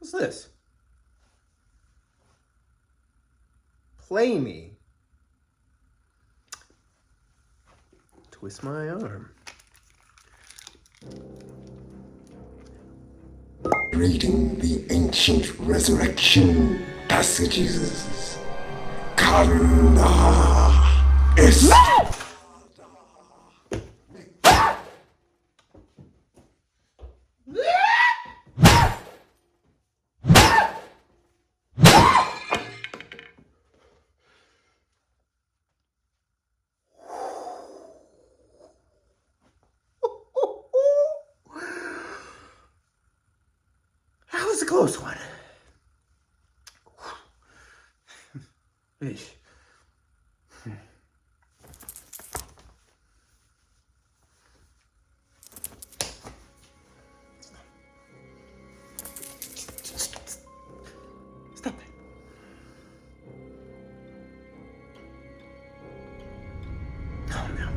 What's this? Play me. Twist my arm. Reading the ancient resurrection passages. Kalla est. That was a close one. Eesh. Stop it. Oh no.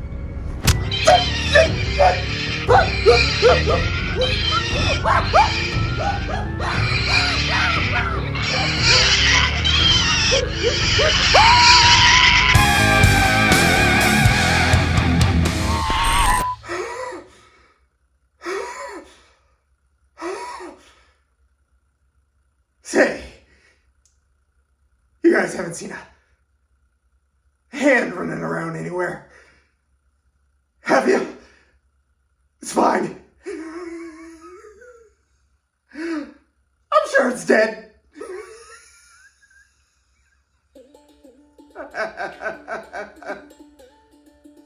Say, you guys haven't seen a hand running around anywhere, have you? It's fine. I'm sure it's dead.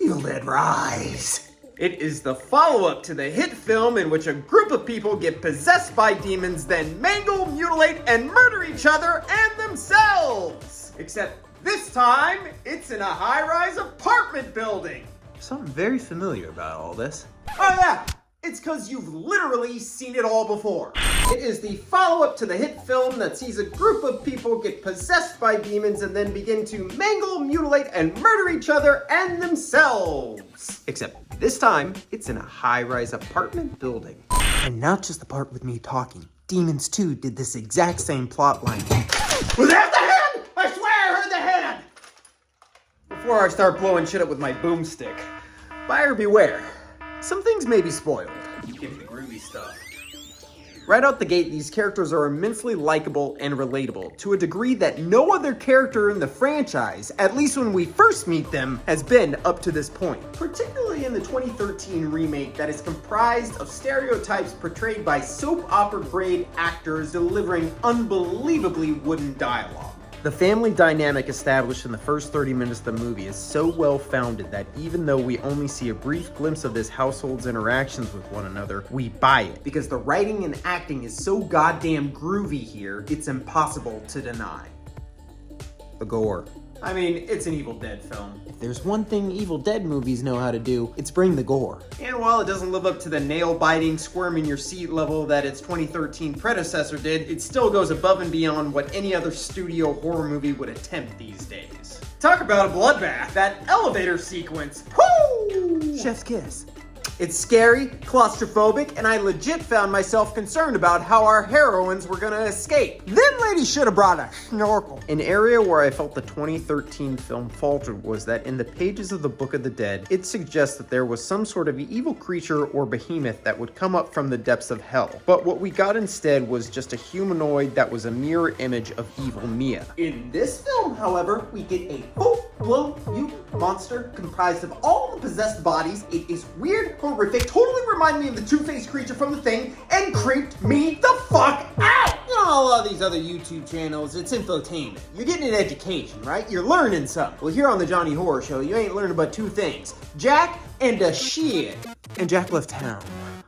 Evil Dead Rise. It is the follow-up to the hit film in which a group of people get possessed by demons, then mangle, mutilate, and murder each other and themselves. Except this time, it's in a high-rise apartment building. Something very familiar about all this. Oh yeah, it's because you've literally seen it all before. It is the follow-up to the hit film that sees a group of people get possessed by demons and then begin to mangle, mutilate, and murder each other and themselves. Except this time, it's in a high-rise apartment building. And not just the part with me talking. Demons 2 did this exact same plot line. Was that the hand? I swear I heard the hand! Before I start blowing shit up with my boomstick, buyer beware. Some things may be spoiled. Give me the groovy stuff. Right out the gate, these characters are immensely likable and relatable, to a degree that no other character in the franchise, at least when we first meet them, has been up to this point. Particularly in the 2013 remake that is comprised of stereotypes portrayed by soap opera grade actors delivering unbelievably wooden dialogue. The family dynamic established in the first 30 minutes of the movie is so well founded that even though we only see a brief glimpse of this household's interactions with one another, we buy it. Because the writing and acting is so goddamn groovy here, it's impossible to deny. The gore. I mean, it's an Evil Dead film. If there's one thing Evil Dead movies know how to do, it's bring the gore. And while it doesn't live up to the nail-biting, squirm-in-your-seat level that its 2013 predecessor did, it still goes above and beyond what any other studio horror movie would attempt these days. Talk about a bloodbath. That elevator sequence. Woo! Chef's kiss. It's scary, claustrophobic, and I legit found myself concerned about how our heroines were gonna escape. Them ladies should have brought a snorkel. An area where I felt the 2013 film faltered was that in the pages of the Book of the Dead, it suggests that there was some sort of evil creature or behemoth that would come up from the depths of hell. But what we got instead was just a humanoid that was a mirror image of evil Mia. In this film, however, we get a full-blown mutant monster comprised of all the possessed bodies. It is weird, horrific, totally reminded me of the two-faced creature from The Thing, and creeped me the fuck out! You know, a lot of these other YouTube channels, it's infotainment. You're getting an education, right? You're learning something. Well, here on the Jony Horror Show, you ain't learning but two things. Jack and a shit. And Jack left town.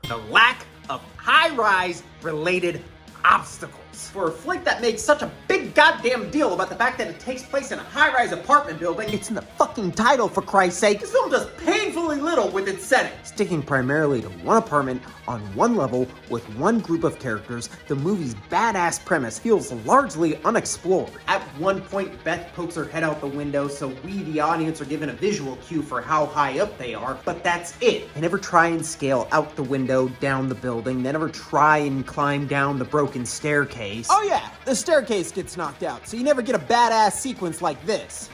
The lack of high-rise related obstacles. For a flick that makes such a big goddamn deal about the fact that it takes place in a high-rise apartment building, it's in the fucking title, for Christ's sake. This film does painfully little with its setting. Sticking primarily to one apartment on one level with one group of characters, the movie's badass premise feels largely unexplored. At one point, Beth pokes her head out the window, so we, the audience, are given a visual cue for how high up they are, but that's it. They never try and scale out the window, down the building. They never try and climb down the broken staircase. staircase. Oh yeah, the staircase gets knocked out, so you never get a badass sequence like this.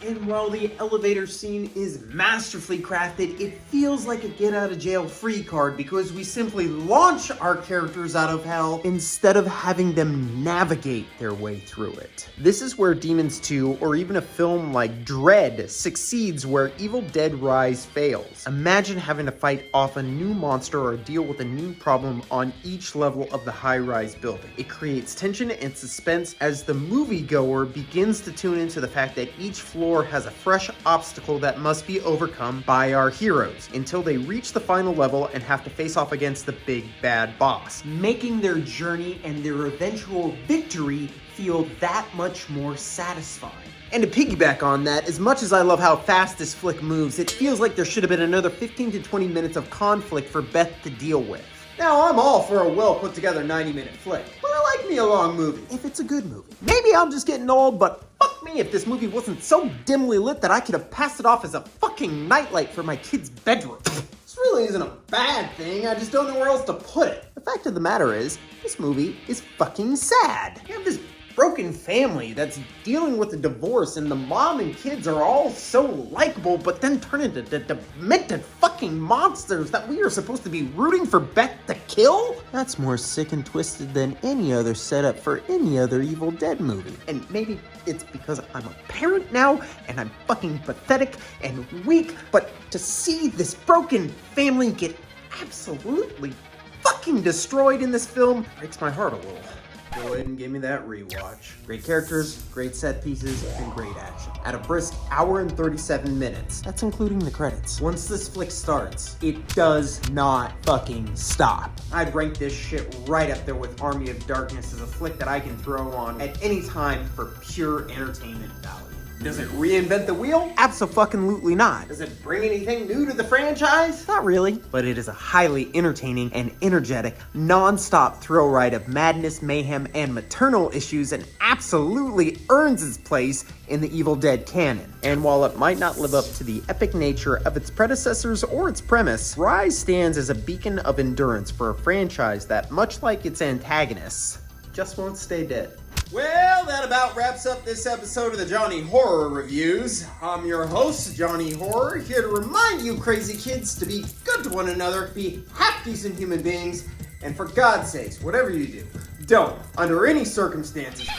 And while the elevator scene is masterfully crafted, it feels like a get-out-of-jail-free card because we simply launch our characters out of hell instead of having them navigate their way through it. This is where Demons 2, or even a film like Dredd, succeeds where Evil Dead Rise fails. Imagine having to fight off a new monster or deal with a new problem on each level of the high-rise building. It creates tension and suspense as the moviegoer begins to tune into the fact that each floor has a fresh obstacle that must be overcome by our heroes until they reach the final level and have to face off against the big bad boss, making their journey and their eventual victory feel that much more satisfying. And to piggyback on that, as much as I love how fast this flick moves, it feels like there should have been another 15 to 20 minutes of conflict for Beth to deal with. Now, I'm all for a well-put-together 90-minute flick, but I like me a long movie, if it's a good movie. Maybe I'm just getting old, but fuck me if this movie wasn't so dimly lit that I could have passed it off as a fucking nightlight for my kid's bedroom. This really isn't a bad thing, I just don't know where else to put it. The fact of the matter is, this movie is fucking sad. You have this broken family that's dealing with a divorce, and the mom and kids are all so likable, but then turn into demented fucking monsters that we are supposed to be rooting for Beth to kill? That's more sick and twisted than any other setup for any other Evil Dead movie. And maybe it's because I'm a parent now, and I'm fucking pathetic and weak, but to see this broken family get absolutely fucking destroyed in this film breaks my heart a little. Go ahead and give me that rewatch. Great characters, great set pieces, and great action. At a brisk hour and 37 minutes. That's including the credits. Once this flick starts, it does not fucking stop. I'd rank this shit right up there with Army of Darkness as a flick that I can throw on at any time for pure entertainment value. Does it reinvent the wheel? Abso-fucking-lutely not. Does it bring anything new to the franchise? Not really. But it is a highly entertaining and energetic, non-stop thrill ride of madness, mayhem, and maternal issues, and absolutely earns its place in the Evil Dead canon. And while it might not live up to the epic nature of its predecessors or its premise, Rise stands as a beacon of endurance for a franchise that, much like its antagonists, just won't stay dead. Well, that about wraps up this episode of the Jony Horror Reviews. I'm your host, Jony Horror, here to remind you crazy kids to be good to one another, be half-decent human beings, and for God's sakes, whatever you do, don't, under any circumstances,